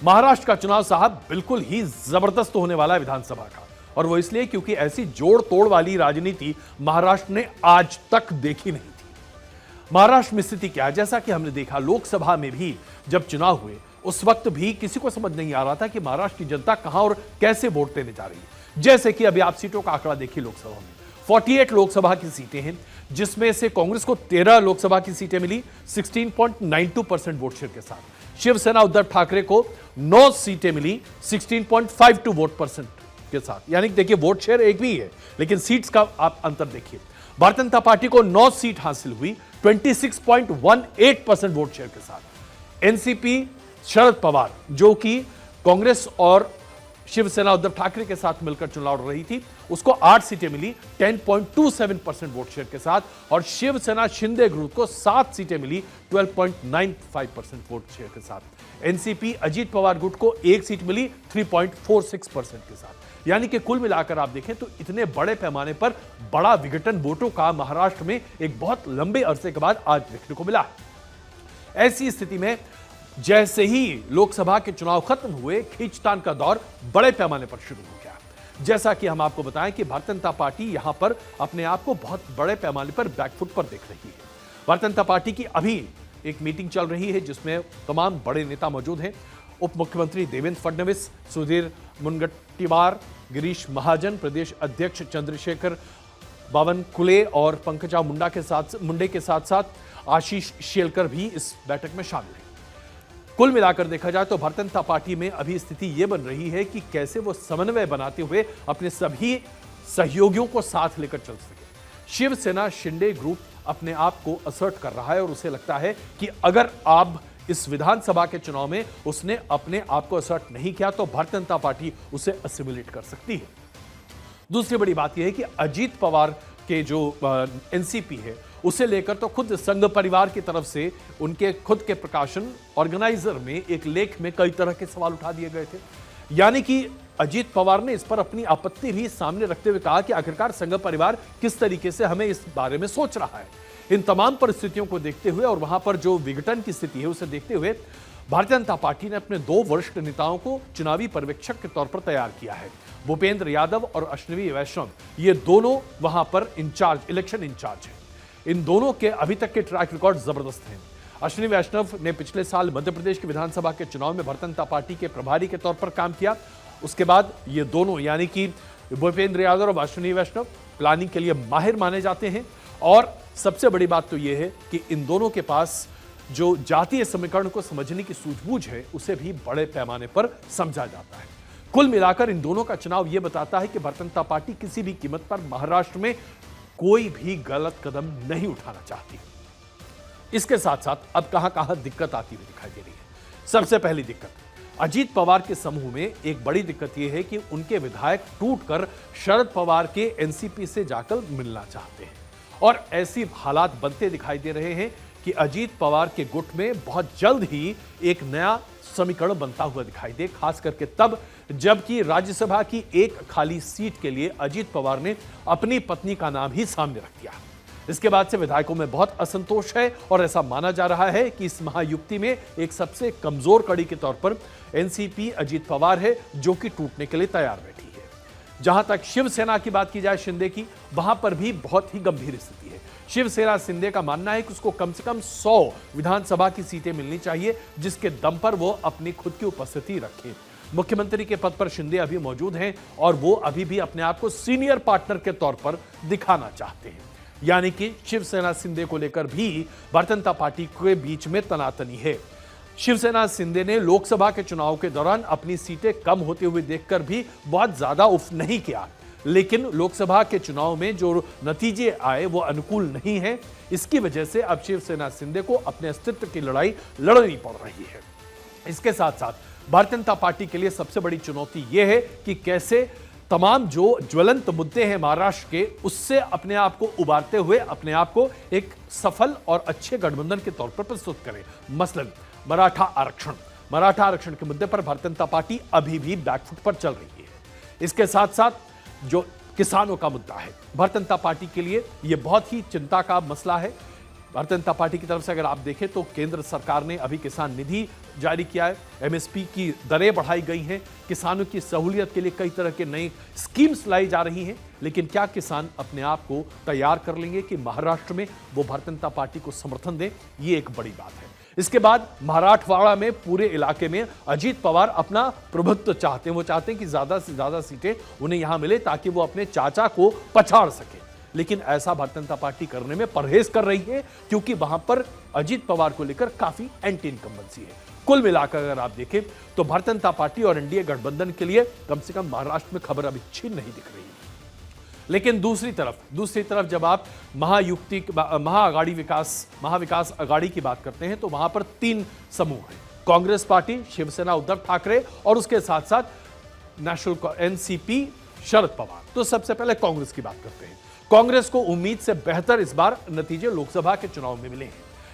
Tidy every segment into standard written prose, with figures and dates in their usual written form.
महाराष्ट्र का चुनाव साहब बिल्कुल ही जबरदस्त होने वाला है विधानसभा का। और वो इसलिए क्योंकि ऐसी जोड़ तोड़ वाली राजनीति महाराष्ट्र ने आज तक देखी नहीं थी। महाराष्ट्र में स्थिति क्या है, जैसा कि हमने देखा लोकसभा में भी जब चुनाव हुए उस वक्त भी किसी को समझ नहीं आ रहा था कि महाराष्ट्र की जनता कहां और कैसे वोट देने जा रही है। जैसे कि अभी आप सीटों का आंकड़ा देखिए, लोकसभा में 48 लोकसभा की सीटें हैं, जिसमें से कांग्रेस को 13 लोकसभा की सीटें मिली 16.92% वोट शेयर के साथ। शिवसेना उद्धव ठाकरे को 9 सीटें मिली 16.52 वोट परसेंट के साथ। यानी देखिए वोट शेयर एक भी है, लेकिन सीट्स का आप अंतर देखिए। भारतीय जनता पार्टी को 9 सीट हासिल हुई 26.18% वोट शेयर के साथ। एनसीपी शरद पवार, जो कि कांग्रेस और शिवसेना उद्धव ठाकरे के साथ मिलकर चुनाव लड़ रही थी, उसको 8 सीटें मिली 10.27% वोट शेयर के साथ। और शिवसेना शिंदे ग्रुप को 7 सीटें मिली 12.95% वोट शेयर के साथ। एनसीपी अजीत पवार गुट को 1 सीट मिली 3.46% के साथ। यानी कि कुल मिलाकर आप देखें तो इतने बड़े पैमाने पर बड़ा विघटन वोटों का महाराष्ट्र में एक बहुत लंबे अरसे के बाद आज देखने को मिला है। ऐसी स्थिति में जैसे ही लोकसभा के चुनाव खत्म हुए, खींचतान का दौर बड़े पैमाने पर शुरू हो गया। जैसा कि हम आपको बताएं कि भारतीय जनता पार्टी यहां पर अपने आप को बहुत बड़े पैमाने पर बैकफुट पर देख रही है। भारतीय जनता पार्टी की अभी एक मीटिंग चल रही है जिसमें तमाम बड़े नेता मौजूद हैं। उप मुख्यमंत्री देवेंद्र फडणवीस, सुधीर मुनगंटीवार, गिरीश महाजन, प्रदेश अध्यक्ष चंद्रशेखर बावनकुले और पंकजा मुंडे के साथ साथ आशीष शेलकर भी इस बैठक में शामिल हैं। कुल मिलाकर देखा जाए तो भारतीय जनता पार्टी में अभी स्थिति यह बन रही है कि कैसे वो समन्वय बनाते हुए अपने सभी सहयोगियों को साथ लेकर चल सके। शिवसेना शिंदे ग्रुप अपने आप को असर्ट कर रहा है और उसे लगता है कि अगर आप इस विधानसभा के चुनाव में उसने अपने आप को असर्ट नहीं किया तो भारतीय जनता पार्टी उसे असिमिलेट कर सकती है। दूसरी बड़ी बात यह है कि अजीत पवार के जो एनसीपी है उसे लेकर तो खुद संघ परिवार की तरफ से उनके खुद के प्रकाशन ऑर्गेनाइजर में एक लेख में कई तरह के सवाल उठा दिए गए थे। यानी कि अजीत पवार ने इस पर अपनी आपत्ति भी सामने रखते हुए कहा कि आखिरकार संघ परिवार किस तरीके से हमें इस बारे में सोच रहा है। इन तमाम परिस्थितियों को देखते हुए और वहां पर जो विघटन की स्थिति है उसे देखते हुए भारतीय जनता पार्टी ने अपने 2 वरिष्ठ नेताओं को चुनावी पर्यवेक्षक के तौर पर तैयार किया है। भूपेंद्र यादव और अश्विनी वैष्णव, ये दोनों वहां पर इलेक्शन इंचार्ज हैं। इन दोनों के अभी तक के ट्रैक रिकॉर्ड जबरदस्त हैं। अश्विनी वैष्णव ने पिछले साल मध्य प्रदेश की विधानसभा के चुनाव में भारतीय जनता पार्टी के प्रभारी के तौर पर काम किया। उसके बाद ये दोनों यानी कि भूपेंद्र यादव और अश्विनी वैष्णव प्लानिंग के लिए माहिर माने जाते हैं। और सबसे बड़ी बात तो यह है कि इन दोनों के पास जो जातीय समीकरण को समझने की सूझबूझ है उसे भी बड़े पैमाने पर समझा जाता है। कुल मिलाकर इन दोनों का चुनाव यह बताता है कि भारतीय जनता पार्टी किसी भी कीमत पर महाराष्ट्र में कोई भी गलत कदम नहीं उठाना चाहती। इसके साथ साथ अब कहां कहां दिक्कत आती हुई दिखाई दे रही है। सबसे पहली दिक्कत, अजीत पवार के समूह में एक बड़ी दिक्कत यह है कि उनके विधायक टूटकर शरद पवार के एनसीपी से जाकर मिलना चाहते हैं। और ऐसी हालात बनते दिखाई दे रहे हैं कि अजीत पवार के गुट में बहुत जल्द ही एक नया समीकरण बनता हुआ दिखाई दे, खास करके तब जबकि राज्यसभा की एक खाली सीट के लिए अजीत पवार ने अपनी पत्नी का नाम ही सामने रख दिया। इसके बाद से विधायकों में बहुत असंतोष है और ऐसा माना जा रहा है कि इस महायुक्ति में एक सबसे कमजोर कड़ी के तौर पर एनसीपी अजीत पवार है, जो कि टूटने के लिए तैयार बैठी है। जहां तक शिवसेना की बात की जाए शिंदे की, वहां पर भी बहुत ही गंभीर स्थिति है। शिवसेना शिंदे का मानना है कि उसको कम से कम 100 विधानसभा की सीटें मिलनी चाहिए, जिसके दम पर वो अपनी खुद की उपस्थिति रखे। मुख्यमंत्री के पद पर शिंदे अभी मौजूद हैं और वो अभी भी अपने आप को सीनियर पार्टनर के तौर पर दिखाना चाहते हैं। यानी कि शिवसेना शिंदे को लेकर भी भारतीय जनता पार्टी के बीच में तनातनी है। शिवसेना शिंदे ने लोकसभा के चुनाव के दौरान अपनी सीटें कम होते हुए देखकर भी बहुत ज्यादा उफ नहीं किया, लेकिन लोकसभा के चुनाव में जो नतीजे आए वो अनुकूल नहीं है। इसकी वजह से अब शिवसेना शिंदे को अपने अस्तित्व की लड़ाई लड़नी पड़ रही है। इसके साथ साथ भारतीय जनता पार्टी के लिए सबसे बड़ी चुनौती यह है कि कैसे तमाम जो ज्वलंत मुद्दे हैं महाराष्ट्र के, उससे अपने आप को उबारते हुए अपने आप को एक सफल और अच्छे गठबंधन के तौर पर प्रस्तुत करें। मसलन मराठा आरक्षण के मुद्दे पर भारतीय जनता पार्टी अभी भी बैकफुट पर चल रही है। इसके साथ साथ जो किसानों का मुद्दा है, भारतीय जनता पार्टी के लिए यह बहुत ही चिंता का मसला है। भारतीय जनता पार्टी की तरफ से अगर आप देखें तो केंद्र सरकार ने अभी किसान निधि जारी किया है, एमएसपी की दरें बढ़ाई गई हैं, किसानों की सहूलियत के लिए कई तरह के नई स्कीम्स लाई जा रही हैं। लेकिन क्या किसान अपने आप को तैयार कर लेंगे कि महाराष्ट्र में वो भारतीय जनता पार्टी को समर्थन दें? ये एक बड़ी बात है। इसके बाद मराठवाड़ा में पूरे इलाके में अजीत पवार अपना प्रभुत्व चाहते हैं। वो चाहते हैं कि ज्यादा से ज्यादा सीटें उन्हें यहां मिले ताकि वो अपने चाचा को पछाड़ सके। लेकिन ऐसा भारतीय जनता पार्टी करने में परहेज कर रही है, क्योंकि वहां पर अजीत पवार को लेकर काफी एंटी इनकम्बेंसी है। कुल मिलाकर अगर आप देखें तो भारतीय जनता पार्टी और एनडीए गठबंधन के लिए कम से कम महाराष्ट्र में खबर अभी अच्छी नहीं दिख रही है। लेकिन दूसरी तरफ जब आप महाविकास अघाड़ी की बात करते हैं तो वहां पर 3 समूह हैं: कांग्रेस पार्टी, शिवसेना उद्धव ठाकरे और उसके साथ साथ नेशनल एनसीपी शरद पवार। तो सबसे पहले कांग्रेस की बात करते हैं। कांग्रेस को उम्मीद से बेहतर इस बार नतीजे लोकसभा के चुनाव में मिले हैं,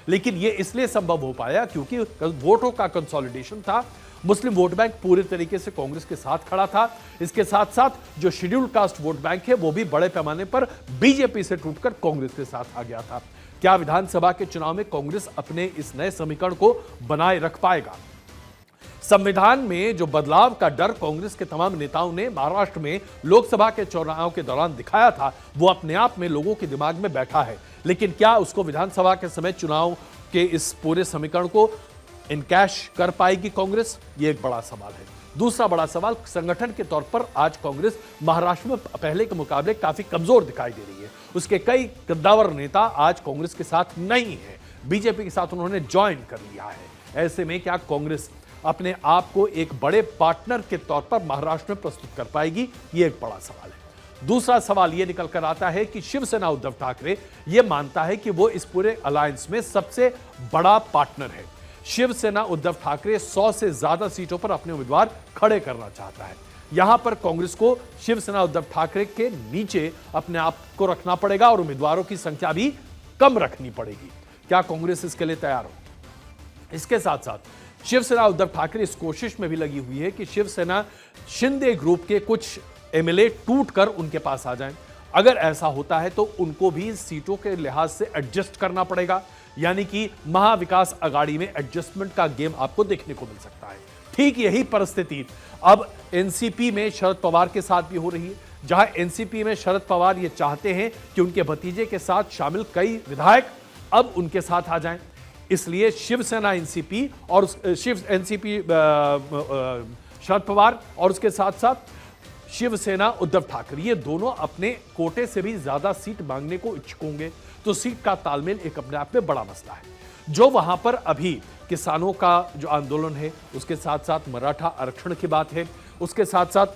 लेकिन यह इसलिए संभव हो पाया क्योंकि वोटों का कंसोलिडेशन था। मुस्लिम वोट बैंक पूरे तरीके से कांग्रेस के साथ खड़ा था। इसके साथ साथ जो शेड्यूल्ड कास्ट वोट बैंक है वो भी बड़े पैमाने पर बीजेपी से टूटकर कांग्रेस के साथ आ गया था। क्या विधानसभा के चुनाव में कांग्रेस अपने इस नए समीकरण को बनाए रख पाएगा? संविधान में जो बदलाव का डर कांग्रेस के तमाम नेताओं ने महाराष्ट्र में लोकसभा के चुनाव के दौरान दिखाया था, वो अपने आप में लोगों के दिमाग में बैठा है। लेकिन क्या उसको विधानसभा के समय चुनाव के इस पूरे समीकरण को इनकैश कर पाएगी कांग्रेस? ये एक बड़ा सवाल है। दूसरा बड़ा सवाल, संगठन के तौर पर आज कांग्रेस महाराष्ट्र में पहले के मुकाबले काफी कमजोर दिखाई दे रही है। उसके कई कद्दावर नेता आज कांग्रेस के साथ नहीं है, बीजेपी के साथ उन्होंने ज्वाइन कर लिया है। ऐसे में क्या कांग्रेस अपने आप को एक बड़े पार्टनर के तौर पर महाराष्ट्र में प्रस्तुत कर पाएगी? ये एक बड़ा सवाल है। दूसरा सवाल यह निकल कर आता है कि शिवसेना उद्धव ठाकरे यह मानता है कि वो इस पूरे अलायंस में सबसे बड़ा पार्टनर है। शिवसेना उद्धव ठाकरे 100 से ज्यादा सीटों पर अपने उम्मीदवार खड़े करना चाहता है। यहां पर कांग्रेस को शिवसेना उद्धव ठाकरे के नीचे अपने आप को रखना पड़ेगा और उम्मीदवारों की संख्या भी कम रखनी पड़ेगी। क्या कांग्रेस इसके लिए तैयार हो? इसके साथ साथ शिवसेना उद्धव ठाकरे इस कोशिश में भी लगी हुई है कि शिवसेना शिंदे ग्रुप के कुछ एमएलए टूटकर उनके पास आ जाएं। अगर ऐसा होता है तो उनको भी सीटों के लिहाज से एडजस्ट करना पड़ेगा, यानी कि महाविकास अघाड़ी में एडजस्टमेंट का गेम आपको देखने को मिल सकता है। ठीक यही परिस्थिति अब एनसीपी में शरद पवार के साथ भी हो रही है, जहां एनसीपी में शरद पवार ये चाहते हैं कि उनके भतीजे के साथ शामिल कई विधायक अब उनके साथ आ जाएं। इसलिए शिवसेना एनसीपी और एनसीपी शरद पवार और उसके साथ साथ शिवसेना उद्धव ठाकरे, ये दोनों अपने कोटे से भी ज्यादा सीट मांगने को इच्छुक होंगे। तो सीट का तालमेल एक अपने आप में बड़ा मसला है। जो वहां पर अभी किसानों का जो आंदोलन है, उसके साथ साथ मराठा आरक्षण की बात है, उसके साथ साथ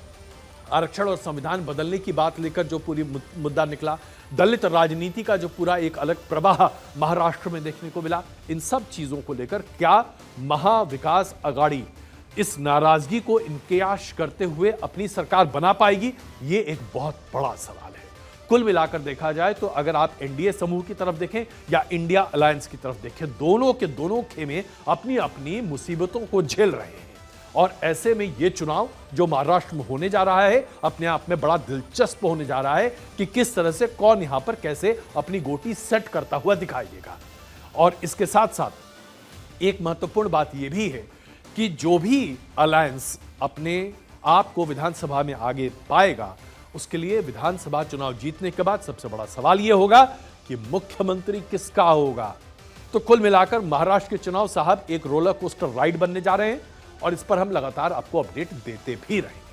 आरक्षण और संविधान बदलने की बात लेकर जो पूरी मुद्दा निकला, दलित राजनीति का जो पूरा एक अलग प्रवाह महाराष्ट्र में देखने को मिला, इन सब चीजों को लेकर क्या महाविकास अघाड़ी इस नाराजगी को इनकयाश करते हुए अपनी सरकार बना पाएगी? ये एक बहुत बड़ा सवाल है। कुल मिलाकर देखा जाए तो अगर आप एनडीए समूह की तरफ देखें या इंडिया अलायंस की तरफ देखें, दोनों के दोनों खेमे अपनी अपनी मुसीबतों को झेल रहे हैं। और ऐसे में यह चुनाव जो महाराष्ट्र में होने जा रहा है, अपने आप में बड़ा दिलचस्प होने जा रहा है कि किस तरह से कौन यहां पर कैसे अपनी गोटी सेट करता हुआ दिखाई देगा। और इसके साथ साथ एक महत्वपूर्ण बात यह भी है कि जो भी अलायंस अपने आप को विधानसभा में आगे पाएगा, उसके लिए विधानसभा चुनाव जीतने के बाद सबसे बड़ा सवाल यह होगा कि मुख्यमंत्री किसका होगा। तो कुल मिलाकर महाराष्ट्र के चुनाव साहब एक रोलर कोस्टर राइड बनने जा रहे हैं और इस पर हम लगातार आपको अपडेट देते भी रहेंगे।